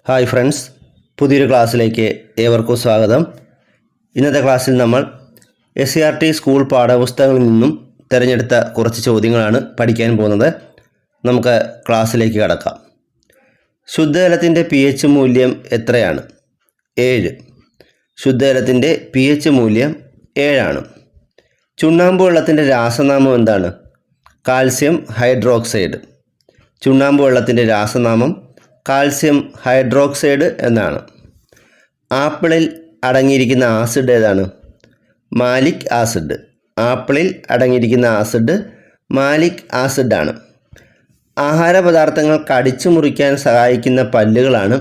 Hi friends, പുതിയൊരു ക്ലാസ്സിലേക്ക് ഏവർക്കും സ്വാഗതം. ഇന്നത്തെ ക്ലാസ്സിൽ നമ്മൾ SCERT സ്കൂൾ പാഠപുസ്തകങ്ങളിൽ നിന്നും തിരഞ്ഞെടുത്ത കുറച്ച് ചോദ്യങ്ങളാണ് പഠിക്കാൻ പോകുന്നത്. നമുക്ക് ക്ലാസ്സിലേക്ക് കടക്കാം. ശുദ്ധജലത്തിൻ്റെ pH മൂല്യം എത്രയാണ്? 7. ശുദ്ധജലത്തിൻ്റെ pH മൂല്യം 7 ആണ്. ചുണ്ണാമ്പ് വെള്ളത്തിൻ്റെ രാസനാമം എന്താണ്? Calcium hydroxide. ചുണ്ണാമ്പ് വെള്ളത്തിൻ്റെ രാസനാമം കാൽസ്യം ഹൈഡ്രോക്സൈഡ് എന്നാണ്. ആപ്പിളിൽ അടങ്ങിയിരിക്കുന്ന ആസിഡ് ഏതാണ്? Malic acid. ആപ്പിളിൽ അടങ്ങിയിരിക്കുന്ന ആസിഡ് മാലിക് ആസിഡാണ്. ആഹാരപദാർത്ഥങ്ങൾ കടിച്ചു മുറിക്കാൻ സഹായിക്കുന്ന പല്ലുകളാണ്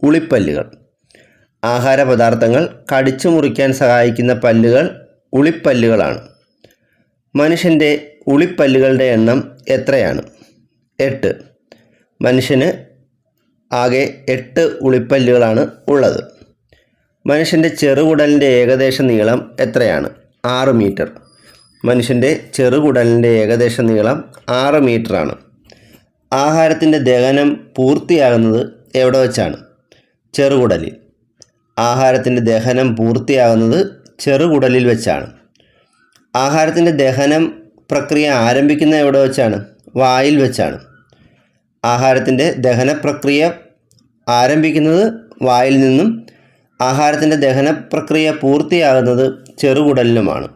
ഉളിപ്പല്ലുകൾ. ആഹാരപദാർത്ഥങ്ങൾ കടിച്ചു മുറിക്കാൻ സഹായിക്കുന്ന പല്ലുകൾ ഉളിപ്പല്ലുകളാണ്. മനുഷ്യൻ്റെ ഉളിപ്പല്ലുകളുടെ എണ്ണം എത്രയാണ്? 8. മനുഷ്യന് ആകെ 8 ഉളിപ്പല്ലുകളാണ് ഉള്ളത്. മനുഷ്യൻ്റെ ചെറുകുടലിൻ്റെ ഏകദേശ നീളം എത്രയാണ്? 6 മീറ്റർ. മനുഷ്യൻ്റെ ചെറുകുടലിൻ്റെ ഏകദേശ നീളം 6 മീറ്ററാണ്. ആഹാരത്തിൻ്റെ ദഹനം പൂർത്തിയാകുന്നത് എവിടെ വെച്ചാണ്? ചെറുകുടലിൽ. ആഹാരത്തിൻ്റെ ദഹനം പൂർത്തിയാകുന്നത് ചെറുകുടലിൽ വെച്ചാണ്. ആഹാരത്തിൻ്റെ ദഹനം പ്രക്രിയ ആരംഭിക്കുന്നത് എവിടെ വെച്ചാണ്? വായിൽ വെച്ചാണ്. ആഹാരത്തിൻ്റെ ദഹന പ്രക്രിയ ആരംഭിക്കുന്നത് വായിൽ നിന്നും ആഹാരത്തിൻ്റെ ദഹന പ്രക്രിയ പൂർത്തിയാകുന്നത് ചെറുകുടലിലുമാണ്.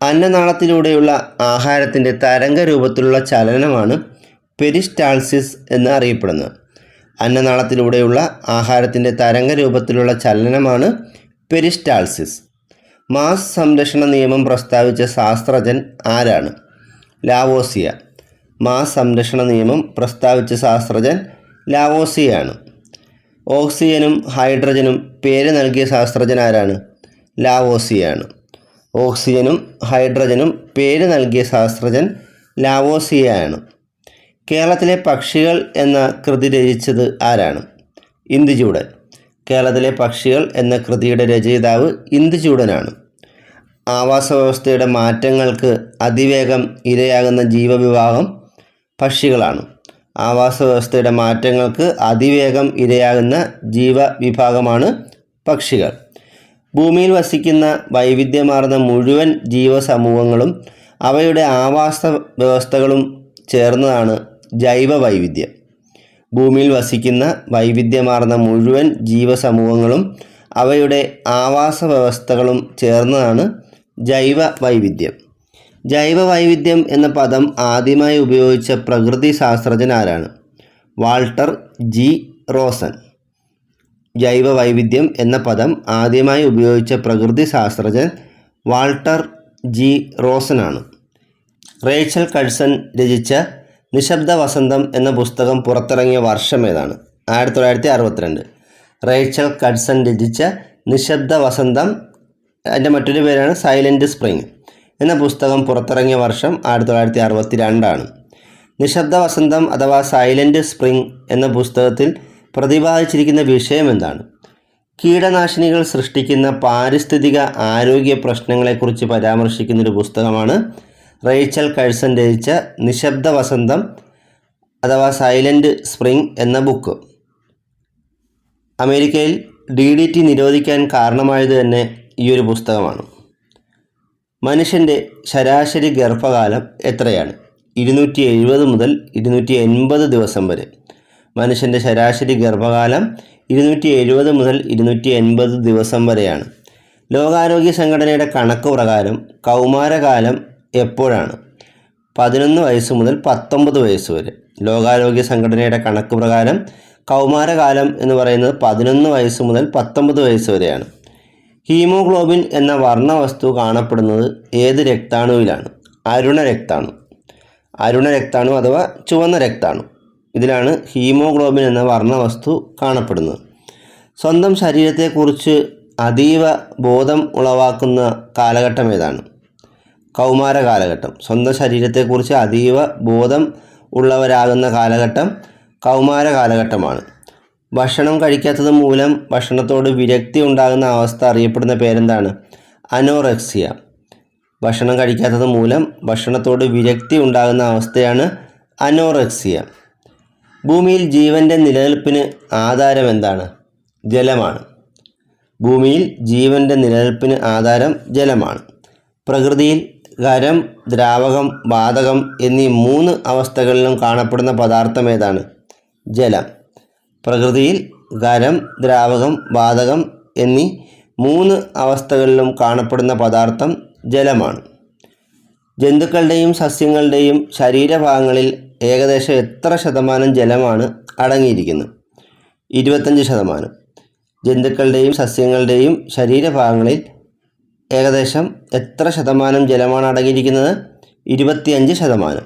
അന്നനാളത്തിലൂടെയുള്ള ആഹാരത്തിൻ്റെ തരംഗ രൂപത്തിലുള്ള ചലനമാണ് പെരിസ്റ്റാൾസിസ് എന്ന് അറിയപ്പെടുന്നത്. അന്നനാളത്തിലൂടെയുള്ള ആഹാരത്തിൻ്റെ തരംഗ രൂപത്തിലുള്ള ചലനമാണ് പെരിസ്റ്റാൾസിസ്. മാസ് സംരക്ഷണ നിയമം പ്രസ്താവിച്ച ശാസ്ത്രജ്ഞൻ ആരാണ്? ലാവോസിയ. മാസ് സംരക്ഷണ നിയമം പ്രസ്താവിച്ച ശാസ്ത്രജ്ഞൻ ലാവോസിയാണ്. ഓക്സിജനും ഹൈഡ്രജനും പേര് നൽകിയ ശാസ്ത്രജ്ഞൻ ആരാണ്? ലാവോസിയാണ്. ഓക്സിജനും ഹൈഡ്രജനും പേര് നൽകിയ ശാസ്ത്രജ്ഞൻ ലാവോസിയാണ്. കേരളത്തിലെ പക്ഷികൾ എന്ന കൃതി രചിച്ചത് ആരാണ്? ഇന്ദുചൂടൻ. കേരളത്തിലെ പക്ഷികൾ എന്ന കൃതിയുടെ രചയിതാവ് ഇന്ദുചൂടനാണ്. ആവാസ വ്യവസ്ഥയുടെ മാറ്റങ്ങൾക്ക് അതിവേഗം ഇരയാകുന്ന ജീവവിഭാഗം പക്ഷികളാണ്. ആവാസ വ്യവസ്ഥയുടെ മാറ്റങ്ങൾക്ക് അതിവേഗം ഇരയാകുന്ന ജീവവിഭാഗമാണ് പക്ഷികൾ. ഭൂമിയിൽ വസിക്കുന്ന വൈവിധ്യമാർന്ന മുഴുവൻ ജീവസമൂഹങ്ങളും അവയുടെ ആവാസ വ്യവസ്ഥകളും ചേർന്നതാണ് ജൈവ വൈവിധ്യം. ഭൂമിയിൽ വസിക്കുന്ന വൈവിധ്യമാർന്ന മുഴുവൻ ജീവസമൂഹങ്ങളും അവയുടെ ആവാസ വ്യവസ്ഥകളും ചേർന്നതാണ് ജൈവ വൈവിധ്യം. ജൈവ വൈവിധ്യം എന്ന പദം ആദ്യമായി ഉപയോഗിച്ച പ്രകൃതി ശാസ്ത്രജ്ഞൻ ആരാണ്? Walter G Rosan. ജൈവ വൈവിധ്യം എന്ന പദം ആദ്യമായി ഉപയോഗിച്ച പ്രകൃതി ശാസ്ത്രജ്ഞൻ വാൾട്ടർ ജി റോസനാണ്. റേച്ചൽ കഴ്സൺ രചിച്ച നിശബ്ദ വസന്തം എന്ന പുസ്തകം പുറത്തിറങ്ങിയ വർഷം ഏതാണ്? 1962. റേച്ചൽ കഴ്സൺ രചിച്ച നിശബ്ദ വസന്തം, അതിൻ്റെ മറ്റൊരു പേരാണ് സൈലൻറ്റ് സ്പ്രിംഗ് എന്ന പുസ്തകം പുറത്തിറങ്ങിയ വർഷം 1962. നിശബ്ദ വസന്തം അഥവാ സൈലൻറ്റ് സ്പ്രിംഗ് എന്ന പുസ്തകത്തിൽ പ്രതിപാദിച്ചിരിക്കുന്ന വിഷയം എന്താണ്? കീടനാശിനികൾ സൃഷ്ടിക്കുന്ന പാരിസ്ഥിതിക ആരോഗ്യ പ്രശ്നങ്ങളെക്കുറിച്ച് പരാമർശിക്കുന്നൊരു പുസ്തകമാണ് റേച്ചൽ കഴ്സൺ രചിച്ച നിശബ്ദ വസന്തം അഥവാ സൈലൻറ്റ് സ്പ്രിംഗ് എന്ന ബുക്ക്. അമേരിക്കയിൽ DDT നിരോധിക്കാൻ കാരണമായത് തന്നെ ഈ ഒരു പുസ്തകമാണ്. മനുഷ്യൻ്റെ ശരാശരി ഗർഭകാലം എത്രയാണ്? 270 മുതൽ 280 ദിവസം വരെ. മനുഷ്യൻ്റെ ശരാശരി ഗർഭകാലം 270 മുതൽ 280 ദിവസം വരെയാണ്. ലോകാരോഗ്യ സംഘടനയുടെ കണക്ക് പ്രകാരം കൗമാരകാലം എപ്പോഴാണ്? 11 വയസ്സ് മുതൽ 19 വയസ്സ് വരെ. ലോകാരോഗ്യ സംഘടനയുടെ കണക്ക് പ്രകാരം കൗമാരകാലം എന്ന് പറയുന്നത് 11 വയസ്സ് മുതൽ 19 വയസ്സ് വരെയാണ്. ഹീമോഗ്ലോബിൻ എന്ന വർണ്ണവസ്തു കാണപ്പെടുന്നത് ഏത് രക്താണുവിലാണ്? അരുണ രക്താണു. അരുണ രക്താണു അഥവാ ചുവന്ന രക്താണു. ഇതിലാണ് ഹീമോഗ്ലോബിൻ എന്ന വർണ്ണവസ്തു കാണപ്പെടുന്നത്. സ്വന്തം ശരീരത്തെക്കുറിച്ച് അതീവ ബോധം ഉളവാക്കുന്ന കാലഘട്ടം ഏതാണ്? കൗമാര കാലഘട്ടം. സ്വന്തം ശരീരത്തെക്കുറിച്ച് അതീവ ബോധം ഉള്ളവരാകുന്ന കാലഘട്ടം കൗമാര കാലഘട്ടമാണ്. ഭക്ഷണം കഴിക്കാത്തത് മൂലം ഭക്ഷണത്തോട് വിരക്തി ഉണ്ടാകുന്ന അവസ്ഥ അറിയപ്പെടുന്ന പേരെന്താണ്? അനോറെക്സിയ. ഭക്ഷണം കഴിക്കാത്തത് മൂലം ഭക്ഷണത്തോട് വിരക്തി ഉണ്ടാകുന്ന അവസ്ഥയാണ് അനോറെക്സിയ. ഭൂമിയിൽ ജീവൻ്റെ നിലനിൽപ്പിന് ആധാരം എന്താണ്? ജലമാണ്. ഭൂമിയിൽ ജീവൻ്റെ നിലനിൽപ്പിന് ആധാരം ജലമാണ്. പ്രകൃതിയിൽ ഖരം, ദ്രാവകം, വാതകം എന്നീ 3 അവസ്ഥകളിലും കാണപ്പെടുന്ന പദാർത്ഥം ഏതാണ്? ജലം. പ്രകൃതിയിൽ ഖരം, ദ്രാവകം, വാതകം എന്നീ 3 അവസ്ഥകളിലും കാണപ്പെടുന്ന പദാർത്ഥം ജലമാണ്. ജന്തുക്കളുടെയും സസ്യങ്ങളുടെയും ശരീരഭാഗങ്ങളിൽ ഏകദേശം എത്ര ശതമാനം ജലമാണ് അടങ്ങിയിരിക്കുന്നത്? 25%. ജന്തുക്കളുടെയും സസ്യങ്ങളുടെയും ശരീരഭാഗങ്ങളിൽ ഏകദേശം എത്ര ശതമാനം ജലമാണ് അടങ്ങിയിരിക്കുന്നത്? 25%.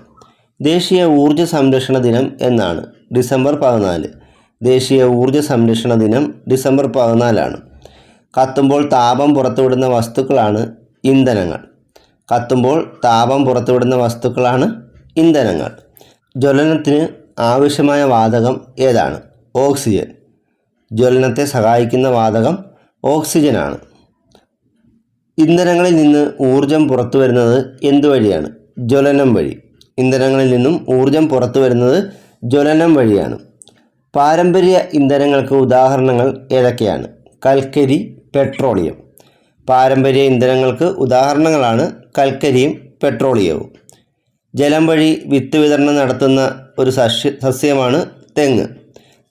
ദേശീയ ഊർജ്ജ സംരക്ഷണ ദിനം എന്നാണ്? ഡിസംബർ 14. ദേശീയ ഊർജ്ജ സംരക്ഷണ ദിനം ഡിസംബർ 14 കത്തുമ്പോൾ താപം പുറത്തുവിടുന്ന വസ്തുക്കളാണ് ഇന്ധനങ്ങൾ. കത്തുമ്പോൾ താപം പുറത്തുവിടുന്ന വസ്തുക്കളാണ് ഇന്ധനങ്ങൾ. ജ്വലനത്തിന് ആവശ്യമായ വാതകം ഏതാണ്? ഓക്സിജൻ. ജ്വലനത്തെ സഹായിക്കുന്ന വാതകം ഓക്സിജനാണ്. ഇന്ധനങ്ങളിൽ നിന്ന് ഊർജം പുറത്തു വരുന്നത് എന്തുവഴിയാണ്? ജ്വലനം വഴി. ഇന്ധനങ്ങളിൽ നിന്നും ഊർജം പുറത്തു വരുന്നത് ജ്വലനം വഴിയാണ്. പാരമ്പര്യ ഇന്ധനങ്ങൾക്ക് ഉദാഹരണങ്ങൾ ഏതൊക്കെയാണ്? കൽക്കരി, പെട്രോളിയം. പാരമ്പര്യ ഇന്ധനങ്ങൾക്ക് ഉദാഹരണങ്ങളാണ് കൽക്കരിയും പെട്രോളിയവും. ജലം വഴി വിത്ത് വിതരണം നടത്തുന്ന ഒരു സസ്യമാണ് തെങ്ങ്.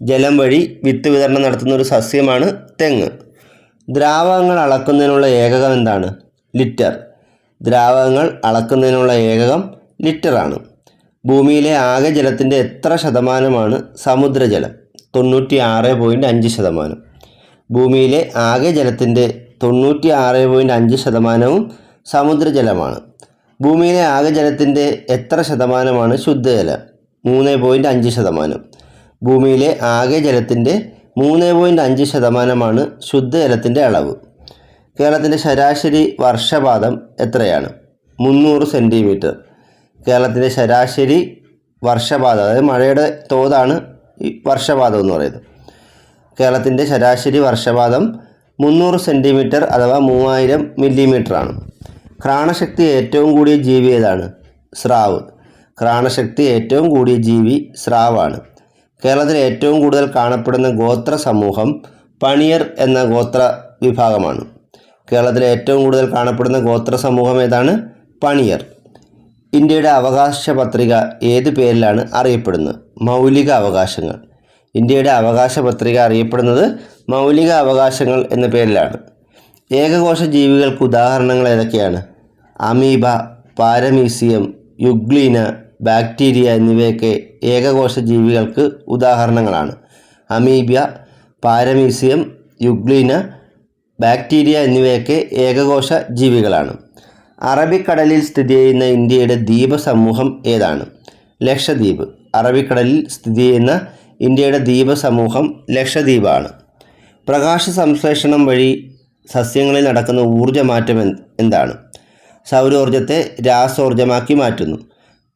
ജലം വഴി വിത്ത് വിതരണം നടത്തുന്ന ഒരു സസ്യമാണ് തെങ്ങ്. ദ്രാവകങ്ങൾ അളക്കുന്നതിനുള്ള ഏകകം എന്താണ്? ലിറ്റർ. ദ്രാവകങ്ങൾ അളക്കുന്നതിനുള്ള ഏകകം ലിറ്ററാണ്. ഭൂമിയിലെ ആകെ ജലത്തിൻ്റെ എത്ര ശതമാനമാണ് സമുദ്രജലം? 96.5%. ഭൂമിയിലെ ആകെ ജലത്തിൻ്റെ 96.5% സമുദ്രജലമാണ്. ഭൂമിയിലെ ആകെ ജലത്തിൻ്റെ എത്ര ശതമാനമാണ് ശുദ്ധജലം? 3.5%. ഭൂമിയിലെ ആകെ ജലത്തിൻ്റെ 3.5% ശുദ്ധജലത്തിൻ്റെ അളവ്. കേരളത്തിൻ്റെ ശരാശരി വർഷപാതം എത്രയാണ്? 300 സെൻറ്റിമീറ്റർ. കേരളത്തിൻ്റെ ശരാശരി വർഷപാതം, അതായത് മഴയുടെ തോതാണ് ഈ വർഷപാതം എന്ന് പറയുന്നത്. കേരളത്തിൻ്റെ ശരാശരി വർഷപാതം 300 സെൻറ്റിമീറ്റർ അഥവാ 3000 മില്ലിമീറ്ററാണ്. ഘ്രാണശക്തി ഏറ്റവും കൂടിയ ജീവി ഏതാണ്? സ്രാവ്. ഘ്രാണശക്തി ഏറ്റവും കൂടിയ ജീവി സ്രാവാണ്. കേരളത്തിൽ ഏറ്റവും കൂടുതൽ കാണപ്പെടുന്ന ഗോത്ര സമൂഹം പണിയർ എന്ന ഗോത്ര വിഭാഗമാണ്. കേരളത്തിലെ ഏറ്റവും കൂടുതൽ കാണപ്പെടുന്ന ഗോത്ര സമൂഹം ഏതാണ്? പണിയർ. ഇന്ത്യയുടെ അവകാശ പത്രിക ഏത് പേരിലാണ് അറിയപ്പെടുന്നത്? മൗലിക അവകാശങ്ങൾ. ഇന്ത്യയുടെ അവകാശ പത്രിക അറിയപ്പെടുന്നത് മൗലിക അവകാശങ്ങൾ എന്ന പേരിലാണ്. ഏകകോശ ജീവികൾക്ക് ഉദാഹരണങ്ങൾ ഏതൊക്കെയാണ്? അമീബ, പാരമീസിയം, യുഗ്ലീന, ബാക്ടീരിയ എന്നിവയൊക്കെ ഏകകോശ ജീവികൾക്ക് ഉദാഹരണങ്ങളാണ്. അമീബ, പാരമീസിയം, യുഗ്ലീന, ബാക്ടീരിയ എന്നിവയൊക്കെ ഏകകോശ ജീവികളാണ്. അറബിക്കടലിൽ സ്ഥിതി ചെയ്യുന്ന ഇന്ത്യയുടെ ദ്വീപ സമൂഹം ഏതാണ്? ലക്ഷദ്വീപ്. അറബിക്കടലിൽ സ്ഥിതി ചെയ്യുന്ന ഇന്ത്യയുടെ ദ്വീപ സമൂഹം ലക്ഷദ്വീപാണ്. പ്രകാശ സംശ്ലേഷണം വഴി സസ്യങ്ങളിൽ നടക്കുന്ന ഊർജ്ജമാറ്റം എന്താണ്? സൗരോർജ്ജത്തെ രാസോർജ്ജമാക്കി മാറ്റുന്നു.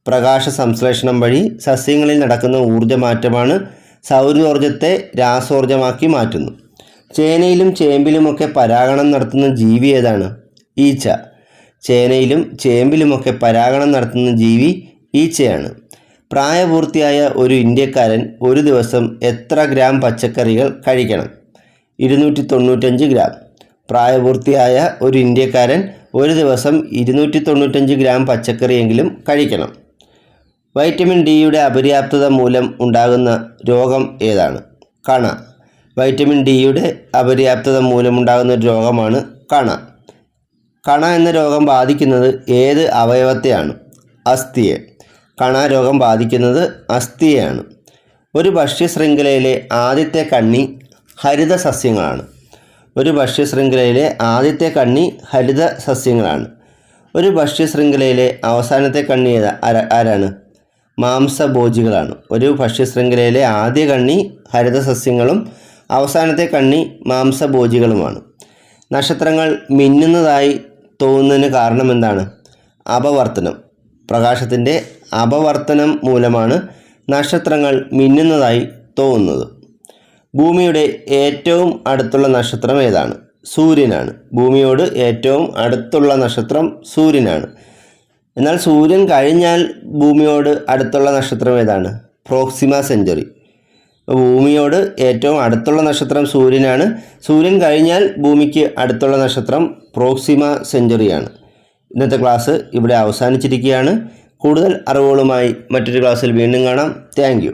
പ്രകാശ സംശ്ലേഷണം വഴി സസ്യങ്ങളിൽ നടക്കുന്ന ഊർജ്ജമാറ്റമാണ് സൗരോർജ്ജത്തെ രാസോർജ്ജമാക്കി മാറ്റുന്നു. ചേനയിലും ചേമ്പിലുമൊക്കെ പരാഗണം നടത്തുന്ന ജീവി ഏതാണ്? ഈച്ച. ചേനയിലും ചേമ്പിലുമൊക്കെ പരാഗണം നടത്തുന്ന ജീവി ഈച്ചയാണ്. പ്രായപൂർത്തിയായ ഒരു ഇന്ത്യക്കാരൻ ഒരു ദിവസം എത്ര ഗ്രാം പച്ചക്കറികൾ കഴിക്കണം? 295 ഗ്രാം. പ്രായപൂർത്തിയായ ഒരു ഇന്ത്യക്കാരൻ ഒരു ദിവസം 295 ഗ്രാം പച്ചക്കറിയെങ്കിലും കഴിക്കണം. വൈറ്റമിൻ ഡിയുടെ അപര്യാപ്തത മൂലം ഉണ്ടാകുന്ന രോഗം ഏതാണ്? കണ. വൈറ്റമിൻ ഡിയുടെ അപര്യാപ്തത മൂലമുണ്ടാകുന്ന ഒരു രോഗമാണ് കണ. കണ എന്ന രോഗം ബാധിക്കുന്നത് ഏത് അവയവത്തെയാണ്? അസ്ഥിയെ. കണ രോഗം ബാധിക്കുന്നത് അസ്ഥിയെയാണ്. ഒരു ഭക്ഷ്യശൃംഖലയിലെ ആദ്യത്തെ കണ്ണി ഹരിത സസ്യങ്ങളാണ്. ഒരു ഭക്ഷ്യശൃംഖലയിലെ ആദ്യത്തെ കണ്ണി ഹരിത സസ്യങ്ങളാണ്. ഒരു ഭക്ഷ്യശൃംഖലയിലെ അവസാനത്തെ കണ്ണി ആരാണ്? മാംസഭോജികളാണ്. ഒരു ഭക്ഷ്യശൃംഖലയിലെ ആദ്യ കണ്ണി ഹരിത സസ്യങ്ങളും അവസാനത്തെ കണ്ണി മാംസഭോജികളുമാണ്. നക്ഷത്രങ്ങൾ മിന്നുന്നതായി തോന്നുന്നതിന് കാരണം എന്താണ്? അപവർത്തനം. പ്രകാശത്തിൻ്റെ അപവർത്തനം മൂലമാണ് നക്ഷത്രങ്ങൾ മിന്നുന്നതായി തോന്നുന്നത്. ഭൂമിയുടെ ഏറ്റവും അടുത്തുള്ള നക്ഷത്രം ഏതാണ്? സൂര്യനാണ്. ഭൂമിയോട് ഏറ്റവും അടുത്തുള്ള നക്ഷത്രം സൂര്യനാണ്. എന്നാൽ സൂര്യൻ കഴിഞ്ഞാൽ ഭൂമിയോട് അടുത്തുള്ള നക്ഷത്രം ഏതാണ്? Proxima Centauri. ഭൂമിയോട് ഏറ്റവും അടുത്തുള്ള നക്ഷത്രം സൂര്യനാണ്. സൂര്യൻ കഴിഞ്ഞാൽ ഭൂമിക്ക് അടുത്തുള്ള നക്ഷത്രം പ്രോക്സിമ സെഞ്ചുറിയാണ്. ഇന്നത്തെ ക്ലാസ് ഇവിടെ അവസാനിച്ചിരിക്കുകയാണ്. കൂടുതൽ അറിവുകളുമായി മറ്റൊരു ക്ലാസ്സിൽ വീണ്ടും കാണാം. Thank you.